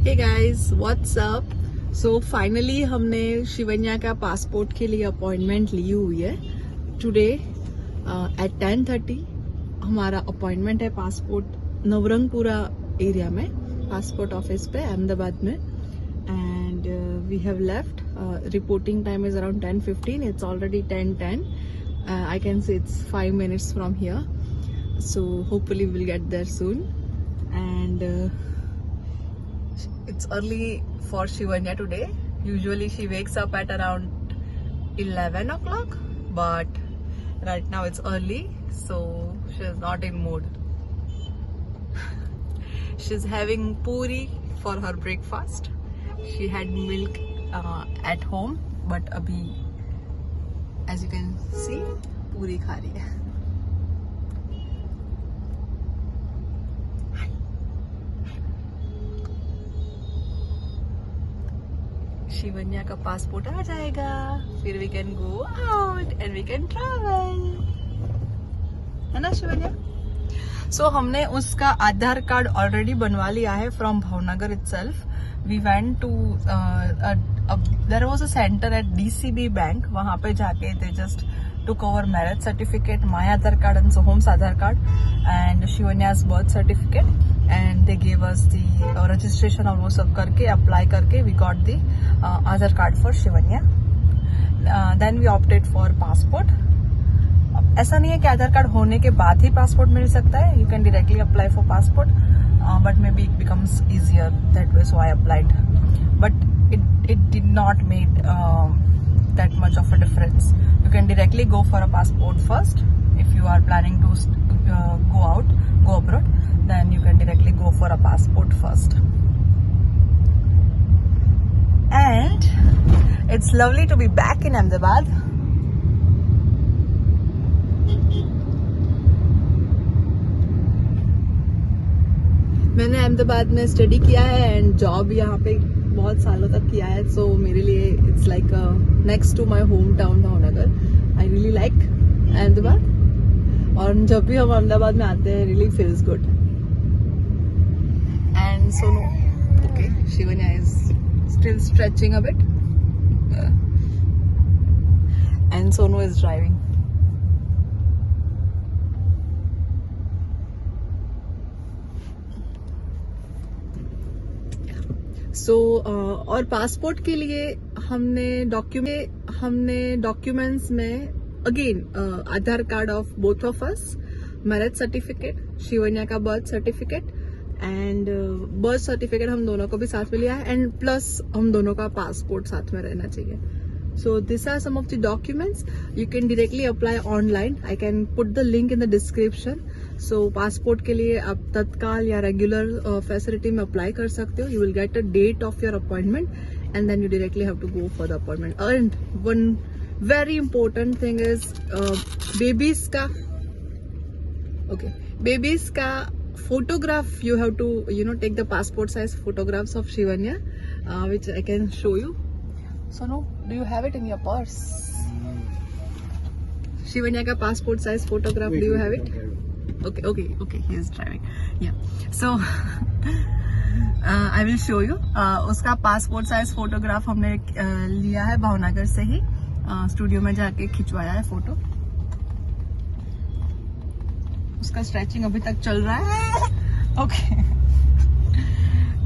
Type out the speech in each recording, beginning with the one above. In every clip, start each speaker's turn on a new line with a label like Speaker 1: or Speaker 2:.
Speaker 1: हे guys, what's up. So finally हमने शिवन्या का passport के लिए अपॉइंटमेंट ली हुई है। टुडे एट 10:30 हमारा अपॉइंटमेंट है पासपोर्ट नवरंगपुरा एरिया में, पासपोर्ट ऑफिस पे अहमदाबाद में। And we have left. Reporting time is around 10:15. It's already 10:10. I can say it's 5 minutes from here. So hopefully we'll get there soon. And it's early for Shivanya today. Usually she wakes up at around 11 o'clock, but right now it's early, so she's not in mood. She's having puri for her breakfast. She had milk at home, but abhi as you can see पूरी खा रही है। शिवन्या का passport आ जाएगा, फिर we can go out and we can travel, है ना शिवन्या? सो हमने उसका आधार कार्ड ऑलरेडी बनवा लिया है from Bhavnagar itself. We went to there was a centre at DCB bank, वहां पे जाके they just took our marriage certificate, my Aadhaar card and Soham's Aadhaar card and Shivanya's birth certificate, and they gave us the registration और वो सब करके apply करके we got the Aadhaar card for Shivanya. Then we opted for passport. ऐसा नहीं है कि आधार card होने के बाद ही पासपोर्ट मिल सकता है, you can directly apply for passport, but maybe it becomes easier that way, so I applied. But it did not made that much of a difference. You can directly go for a passport first if you are planning to go abroad. Then you can directly go for a passport first. And it's lovely to be back in Ahmedabad. मैंने अहमदाबाद में study किया है and job यहाँ पे बहुत सालों तक किया है, सो मेरे लिए it's like next to my home town Bhavnagar. I really like Ahmedabad, और जब भी हम अहमदाबाद में आते हैं really feels good. And Sonu, okay, Shivanya is still stretching a bit and Sonu is driving. और पासपोर्ट के लिए हमने डॉक्यूमेंट्स में again Aadhaar card of both of us, marriage certificate, Shivanya का birth certificate and birth certificate हम दोनों को भी साथ में लिया है, एंड प्लस हम दोनों का पासपोर्ट साथ में रहना चाहिए। So these are some of the documents. You can directly apply online. I can put the link in the description. So passport के लिए आप तत्काल या regular facility में apply कर सकते हो. You will get a date of your appointment, and then you directly have to go for the appointment. And one very important thing is babies का photograph. You have to take the passport size photographs of Shivanya, which I can show you. Sonu, do you have it in your purse? Shivanya ka passport size photograph, do you have it? Okay, he is driving. Yeah, so I will show you. उसका passport size photograph हमने लिया है भावनगर से ही, studio में जाके खिंचवाया है photo. उसका stretching अभी तक चल रहा है। Okay.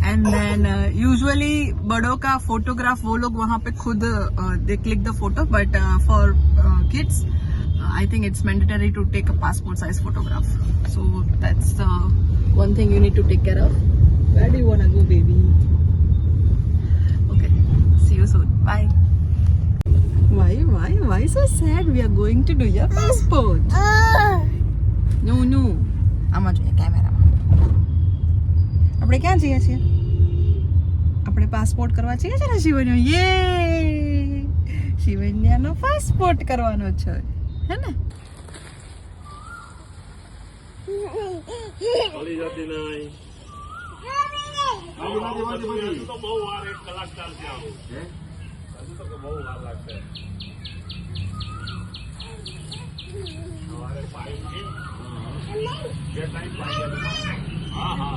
Speaker 1: एंड देन यूजुअली बड़ों का फोटोग्राफ वो लोग वहां पे खुद they click the photo, but for kids I think it's mandatory to take a passport size photograph, so that's one thing you need to take care of. Where do you want to go baby? Okay, see you soon, bye. Why so sad? We are going to do your passport. No. આમાં જોઈએ કેમેરામાં. આપણે ક્યાં જઈએ છીએ? આપણે passport કરવા જઈએ છે ને શિવન્યા? શિવન્યાનો પાસપોર્ટ કરવાનો છે, હે ને?
Speaker 2: ચાલી જતી નહીં. હજુ તો બહુ વાર, 1 કલાક ચાલશે આવું. હજુ તો બહુ વાર લાગશે. સવારે 5 છે. જે ટાઈમ 5 હા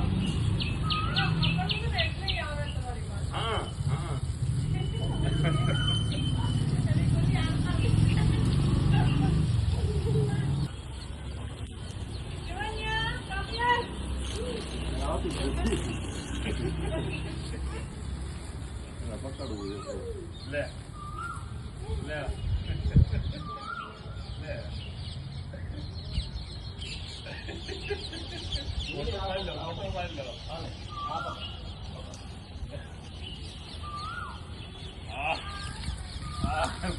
Speaker 2: ले ले ले फोटो फाइल लो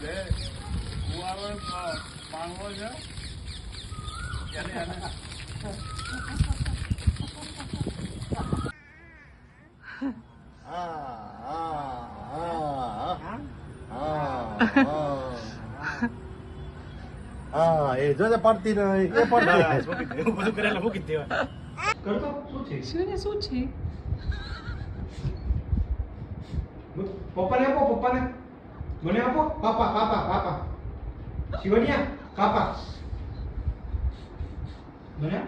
Speaker 2: दे वो आवे मांगो છે यानी आने
Speaker 3: એ જો પડતી નહીં એ પડતી
Speaker 2: એવું બધું કરેલા મૂકી દેવા
Speaker 4: કરતો શું છે
Speaker 1: શિવન્યા શું છે?
Speaker 4: પપ્પાને આપો પપ્પાને મને આપો પાપા પાપા પાપા શિવન્યા પાપા મને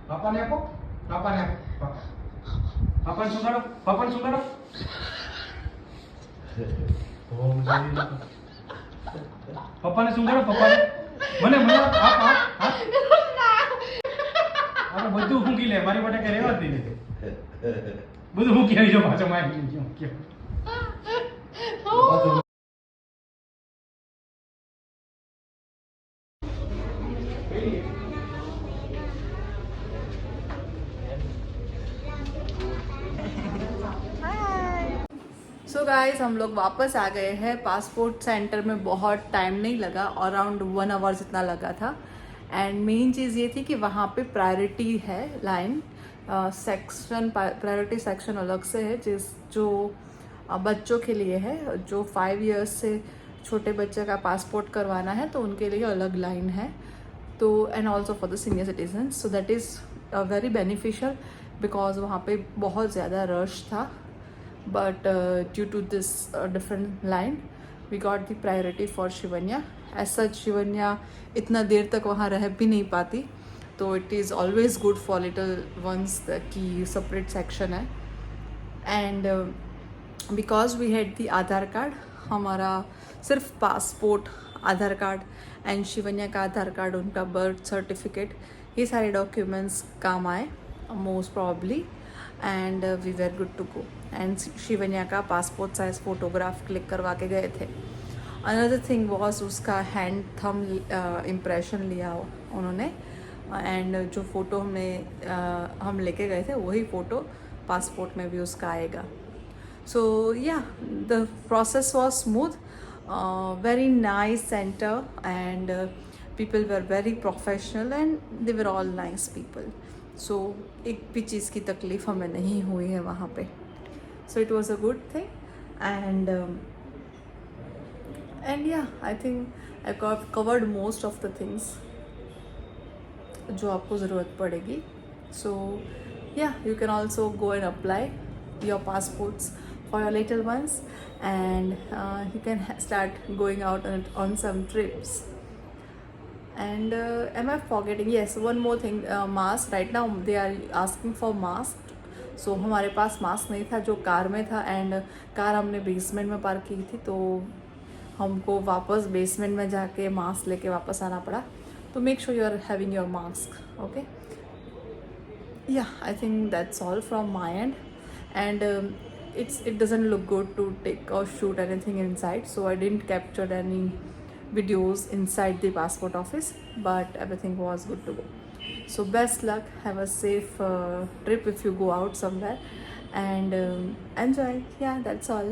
Speaker 4: પાપાને આપો પાપાને આપો પાપા પાપાને સુગાડો પપ્પાને સુગાડો પપ્પાને મને મને આપ આપણે બધું મૂકી લે મારી માટે કઈ રહેવા જ નહીં બધું મૂકી આવી જાઓ પાછો મારી ગયો
Speaker 1: सो गाइस हम लोग वापस आ गए हैं। पासपोर्ट सेंटर में बहुत टाइम नहीं लगा, अराउंड 1 आवर जितना लगा था। एंड मेन चीज़ ये थी कि वहाँ पे प्रायोरिटी है लाइन सेक्शन, प्रायोरिटी सेक्शन अलग से है जो बच्चों के लिए है। जो 5 इयर्स से छोटे बच्चे का पासपोर्ट करवाना है तो उनके लिए अलग लाइन है। तो and also for the senior citizen, so that is very beneficial because वहाँ पे बहुत ज़्यादा रश था। But due to this different line, we got the priority for Shivanya. As such, Shivanya इतना देर तक वहाँ रह भी नहीं पाती, तो it is always good for little ones की separate section है। And because we had the Aadhaar card, हमारा सिर्फ passport, Aadhaar card and Shivanya का आधार कार्ड, उनका बर्थ सर्टिफिकेट, ये सारे डॉक्यूमेंट्स काम आए most probably. And we were good to go. And Shivanya का पासपोर्ट साइज फ़ोटोग्राफ क्लिक करवा के गए थे। अनदर थिंग वॉज उसका हैंड थम इम्प्रेशन लिया उन्होंने, एंड जो फ़ोटो हम लेके गए थे वही फ़ोटो पासपोर्ट में भी उसका आएगा। So yeah the process was smooth, very nice centre and people were very professional and they were all nice people. So एक भी चीज़ की तकलीफ़ हमें नहीं हुई है वहाँ पे। So it was a good thing and yeah I think I covered most of the things जो आपको ज़रूरत पड़ेगी। So yeah you can also go and apply your passports for your little ones and you can start going out on some trips. And am I forgetting? Yes, one more thing, mask. Right now they are asking for mask. So हमारे पास mask नहीं था जो car में था, and car हमने basement में park की थी, तो हमको वापस बेसमेंट में जाके मास्क लेके वापस आना पड़ा। तो make sure you are having your mask, okay. Yeah I think that's all from my end. And it doesn't look good to take or shoot anything inside, so I didn't capture any videos inside the passport office, but everything was good to go. So best luck, have a safe trip if you go out somewhere, and enjoy. Yeah, that's all.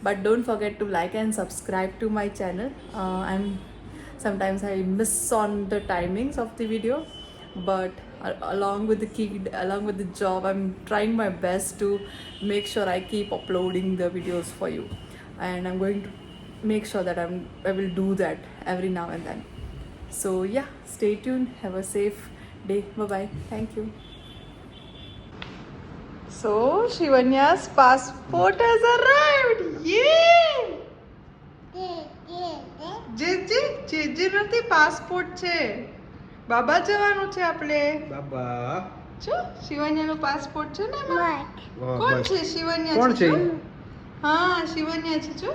Speaker 1: But don't forget to like and subscribe to my channel. Sometimes I miss on the timings of the video, but along with the kid, along with the job, I'm trying my best to make sure I keep uploading the videos for you, and I'm going to make sure that I will do that every now and then. So yeah, stay tuned, have a safe day, bye bye, thank you. So Shivanya's passport has arrived. Yay! જે નથી passport છે, બાબા જવાનું છે આપણે।
Speaker 4: બાબા
Speaker 1: જો શિવન્યાનો passport છે ને એમાં।
Speaker 4: વાહ,
Speaker 1: કોણ
Speaker 4: બસ.
Speaker 1: છે? શિવન્યા
Speaker 4: કોણ
Speaker 1: છે
Speaker 4: છે?
Speaker 1: જો। હા, શિવન્યા છે જો।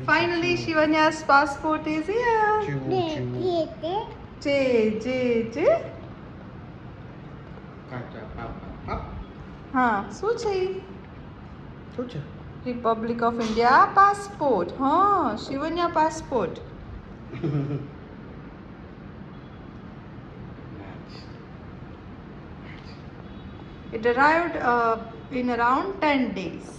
Speaker 1: Finally, Shivanya's passport is here. J.
Speaker 4: કાચા પાપા પાપ
Speaker 1: हाँ, શું છે?
Speaker 3: શું છે
Speaker 1: રિપબ્લિક ઓફ ઇન્ડિયા પાસપોર્ટ. હા, શિવન્યા passport. It arrived in around 10 days.